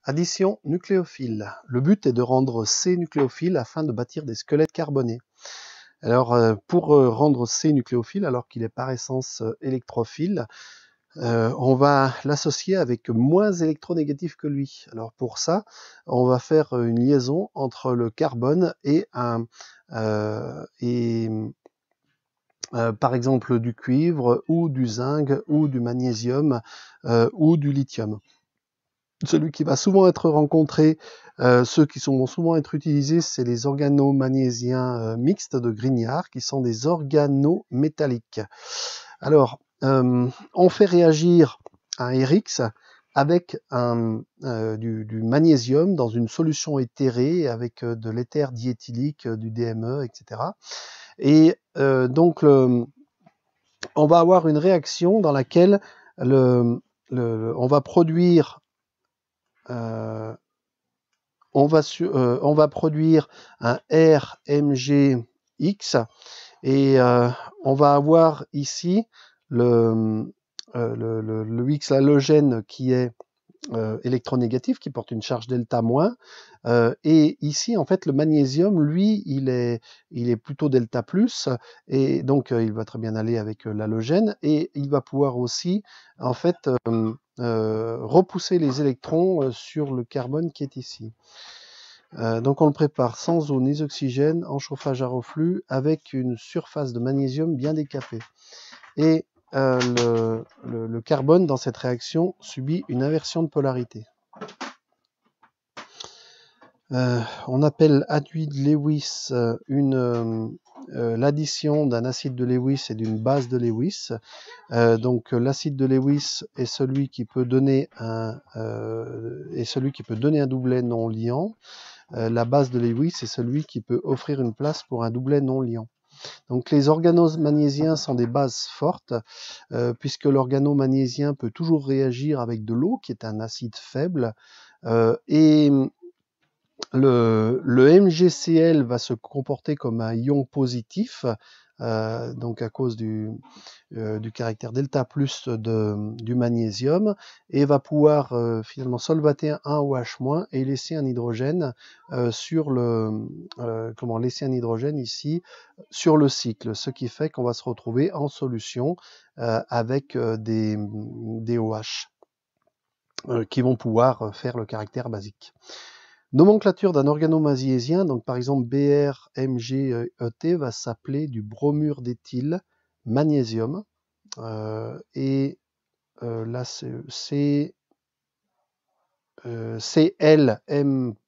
Addition nucléophile. Le but est de rendre ces nucléophiles afin de bâtir des squelettes carbonés. Alors, pour rendre ces nucléophiles, alors qu'il est par essence électrophile, on va l'associer avec moins électronégatif que lui. Alors pour ça, on va faire une liaison entre le carbone et par exemple du cuivre ou du zinc ou du magnésium ou du lithium. Celui qui va souvent être rencontré, ceux qui vont souvent être utilisés, c'est les organomagnésiens mixtes de Grignard, qui sont des organométalliques. Alors, on fait réagir un RX avec du magnésium dans une solution éthérée avec de l'éther diéthylique, du DME, etc. Et donc, on va avoir une réaction dans laquelle on va produire on va produire un RMGX et on va avoir ici le X halogène qui est électronégatif, qui porte une charge delta moins, et ici en fait le magnésium, lui, il est plutôt delta plus, et donc il va très bien aller avec l'halogène, et il va pouvoir aussi en fait repousser les électrons sur le carbone qui est ici. Donc on le prépare sans eau ni oxygène, en chauffage à reflux, avec une surface de magnésium bien décapée. Et le carbone dans cette réaction subit une inversion de polarité. On appelle aduit de Lewis l'addition d'un acide de Lewis et d'une base de Lewis. Donc l'acide de Lewis est celui qui peut donner un doublet non liant. La base de Lewis est celui qui peut offrir une place pour un doublet non liant. Donc les organomagnésiens sont des bases fortes, puisque l'organomagnésiens peut toujours réagir avec de l'eau, qui est un acide faible, et le MgCl va se comporter comme un ion positif, donc à cause du caractère delta plus du magnésium, et va pouvoir finalement solvater un OH- et laisser un hydrogène laisser un hydrogène ici sur le cycle, ce qui fait qu'on va se retrouver en solution avec des OH qui vont pouvoir faire le caractère basique. Nomenclature d'un organomagnésiien, donc par exemple BrMgEt va s'appeler du bromure d'éthyle magnésium, et là c'est Cl,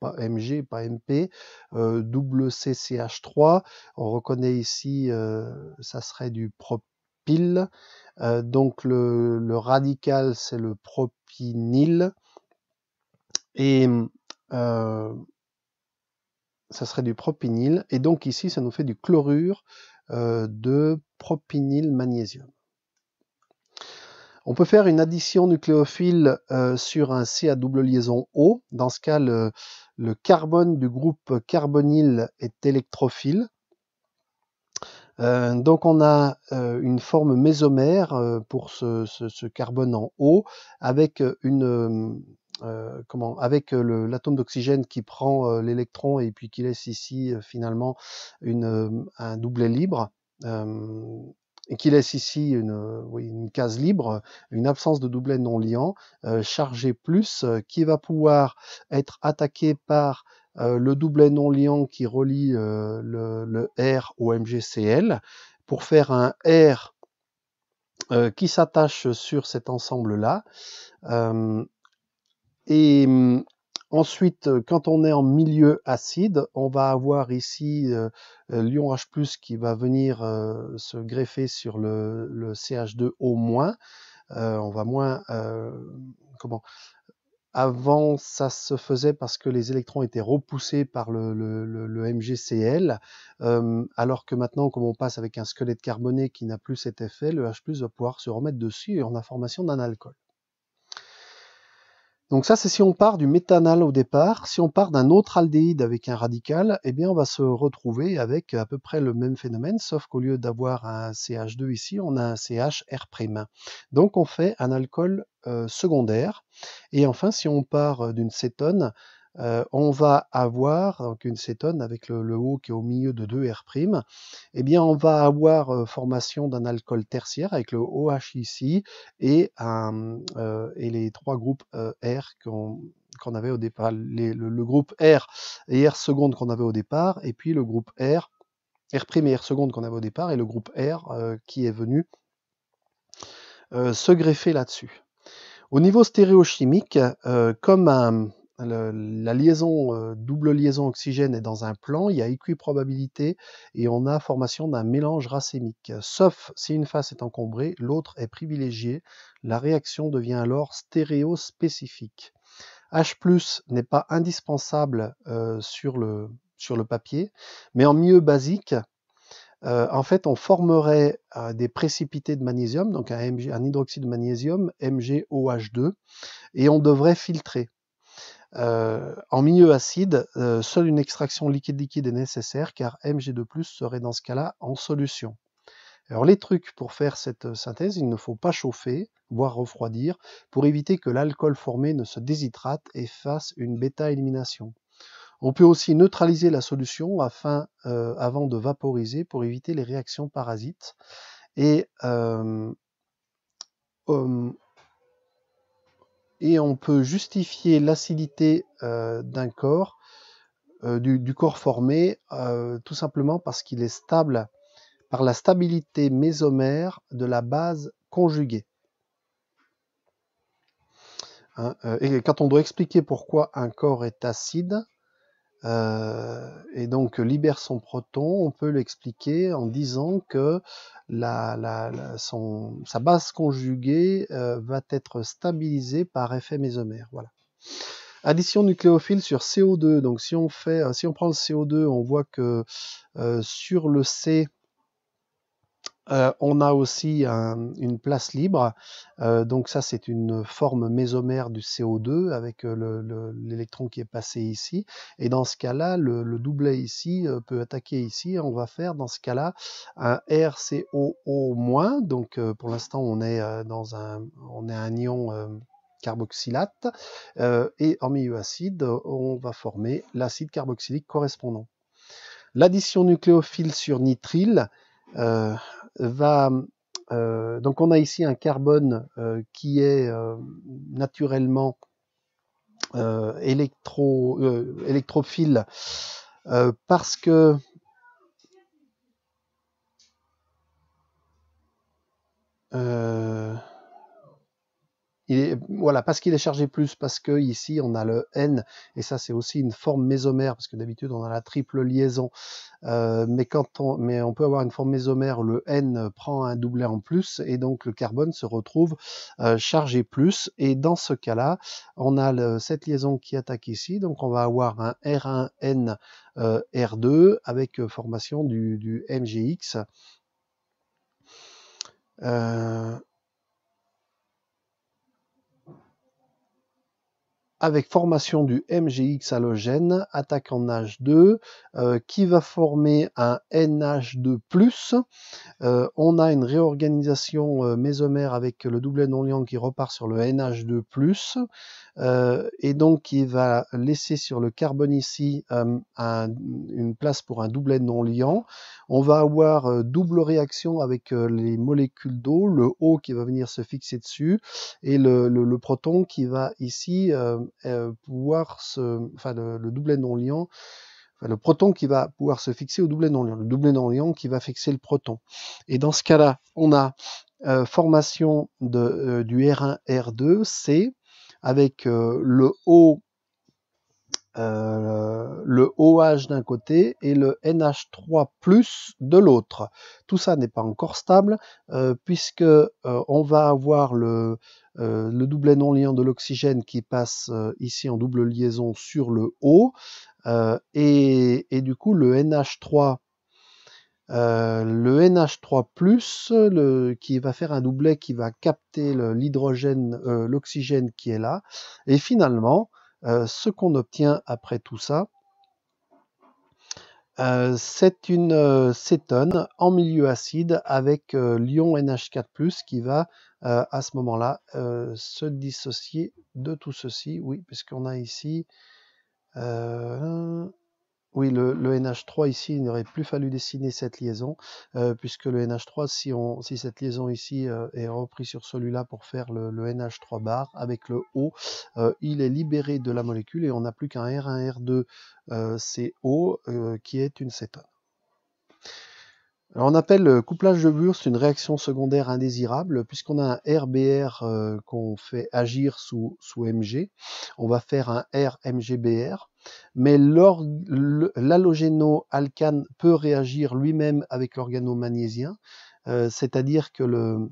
pas Mg, pas Mp, double CCH3, on reconnaît ici, ça serait du propyle, donc le radical c'est le propinyle, et ça serait du propinyle, et donc ici ça nous fait du chlorure de propinyle magnésium. On peut faire une addition nucléophile sur un C à double liaison O. Dans ce cas, le carbone du groupe carbonyle est électrophile. Donc on a une forme mésomère pour ce carbone en O, avec l'atome d'oxygène qui prend l'électron et puis qui laisse ici finalement un doublet libre, et qui laisse ici une case libre, une absence de doublet non liant, chargé plus, qui va pouvoir être attaqué par le doublet non liant qui relie le R au MgCl pour faire un R qui s'attache sur cet ensemble-là. Ensuite, quand on est en milieu acide, on va avoir ici l'ion H+, qui va venir se greffer sur le CH2O-. On va moins... Avant, ça se faisait parce que les électrons étaient repoussés par le MgCl, alors que maintenant, comme on passe avec un squelette carboné qui n'a plus cet effet, le H+ va pouvoir se remettre dessus et on a formation d'un alcool. Donc ça, c'est si on part du méthanal au départ. Si on part d'un autre aldéhyde avec un radical, eh bien, on va se retrouver avec à peu près le même phénomène, sauf qu'au lieu d'avoir un CH2 ici, on a un CHR'. Donc on fait un alcool secondaire. Et enfin, si on part d'une cétone, on va avoir donc une cétone avec le O qui est au milieu de 2 R', eh bien on va avoir formation d'un alcool tertiaire avec le OH ici et les 3 groupes R qu'on avait au départ, le groupe R et R seconde qu'on avait au départ, et puis le groupe R et R seconde qu'on avait au départ, et le groupe R qui est venu se greffer là-dessus. Au niveau stéréochimique, comme la liaison, double liaison oxygène est dans un plan, il y a équiprobabilité et on a formation d'un mélange racémique. Sauf si une face est encombrée, l'autre est privilégiée. La réaction devient alors stéréospécifique. H+ n'est pas indispensable sur le papier, mais en milieu basique, en fait, on formerait des précipités de magnésium, donc un hydroxyde de magnésium, MgOH2, et on devrait filtrer. En milieu acide, seule une extraction liquide-liquide est nécessaire, car Mg2+ serait dans ce cas-là en solution. Alors les trucs pour faire cette synthèse, il ne faut pas chauffer, voire refroidir, pour éviter que l'alcool formé ne se déshydrate et fasse une bêta-élimination. On peut aussi neutraliser la solution avant de vaporiser pour éviter les réactions parasites. Et on peut justifier l'acidité d'un corps, du corps formé, tout simplement parce qu'il est stable par la stabilité mésomère de la base conjuguée. Et quand on doit expliquer pourquoi un corps est acide, et donc libère son proton, on peut l'expliquer en disant que sa base conjuguée va être stabilisée par effet mésomère. Voilà. Addition nucléophile sur CO2. Donc si on prend le CO2, on voit que sur le C, on a aussi une place libre, donc ça c'est une forme mésomère du CO2 avec l'électron qui est passé ici, et dans ce cas-là, le doublet ici peut attaquer ici, on va faire dans ce cas-là un RCOO-, donc pour l'instant on est un ion carboxylate, et en milieu acide, on va former l'acide carboxylique correspondant. L'addition nucléophile sur nitrile donc on a ici un carbone qui est naturellement électrophile parce que parce qu'il est chargé plus, parce que ici on a le N, et ça c'est aussi une forme mésomère, parce que d'habitude on a la triple liaison, mais on peut avoir une forme mésomère, le N prend un doublet en plus, et donc le carbone se retrouve chargé plus, et dans ce cas-là, on a cette liaison qui attaque ici, donc on va avoir un R1N R2 avec formation du MgX. Avec formation du MgX halogène, attaque en H2, qui va former un NH2+. On a une réorganisation mésomère avec le doublet non-liant qui repart sur le NH2+, et donc qui va laisser sur le carbone ici une place pour un doublet non-liant. On va avoir double réaction avec les molécules d'eau, le O qui va venir se fixer dessus, et le proton qui va ici pouvoir le doublet non-liant, le proton qui va pouvoir se fixer au doublet non-liant, le doublet non-liant qui va fixer le proton. Et dans ce cas-là, on a formation du R1, R2, C, avec le OH d'un côté et le NH3+ de l'autre. Tout ça n'est pas encore stable puisque on va avoir le doublet non liant de l'oxygène qui passe ici en double liaison sur le O, et du coup le NH3 le NH3+, qui va faire un doublet qui va capter l'hydrogène, l'oxygène qui est là. Et finalement, ce qu'on obtient après tout ça, c'est une cétone en milieu acide avec l'ion NH4+, qui va à ce moment-là se dissocier de tout ceci. Oui, puisqu'on a ici... oui, le NH3 ici, il n'aurait plus fallu dessiner cette liaison, puisque le NH3, si cette liaison ici est reprise sur celui-là pour faire le NH3 bar, avec le O, il est libéré de la molécule et on n'a plus qu'un R1, R2, CO, qui est une cétone. Alors on appelle le couplage de Wurtz une réaction secondaire indésirable, puisqu'on a un RBR qu'on fait agir sous Mg. On va faire un RMGBR, mais l'halogéno-alcane peut réagir lui-même avec l'organo-magnésien, c'est-à-dire que le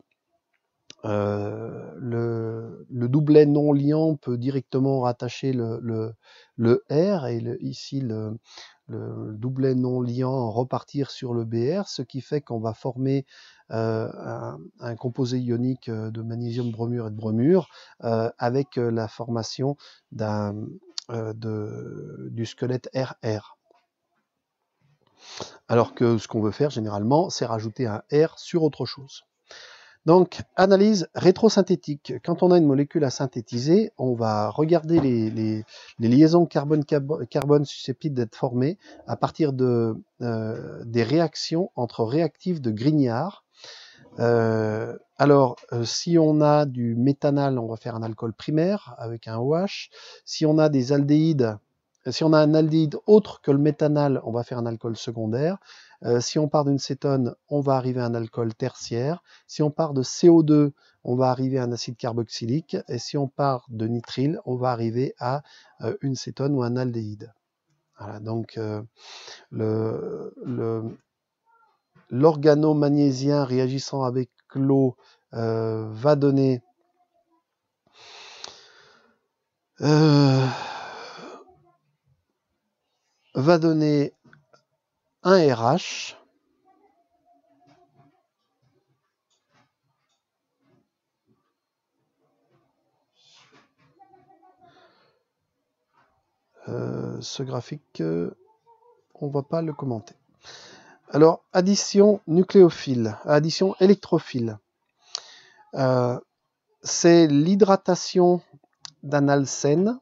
doublet non liant peut directement rattacher le R et ici le doublet non liant repartir sur le BR, ce qui fait qu'on va former un composé ionique de magnésium bromure et de bromure avec la formation du squelette RR. Alors que ce qu'on veut faire généralement, c'est rajouter un R sur autre chose. Donc, analyse rétrosynthétique. Quand on a une molécule à synthétiser, on va regarder les liaisons carbone-carbone susceptibles d'être formées à partir des réactions entre réactifs de Grignard. Si on a du méthanal, on va faire un alcool primaire avec un OH. Si on a des aldéhydes, si on a un aldéhyde autre que le méthanal, on va faire un alcool secondaire. Si on part d'une cétone, on va arriver à un alcool tertiaire. Si on part de CO2, on va arriver à un acide carboxylique. Et si on part de nitrile, on va arriver à une cétone ou un aldéhyde. Voilà, donc l'organo-magnésien réagissant avec l'eau va donner un RH. Ce graphique, on ne va pas le commenter. Alors, addition nucléophile, addition électrophile. C'est l'hydratation d'un alcène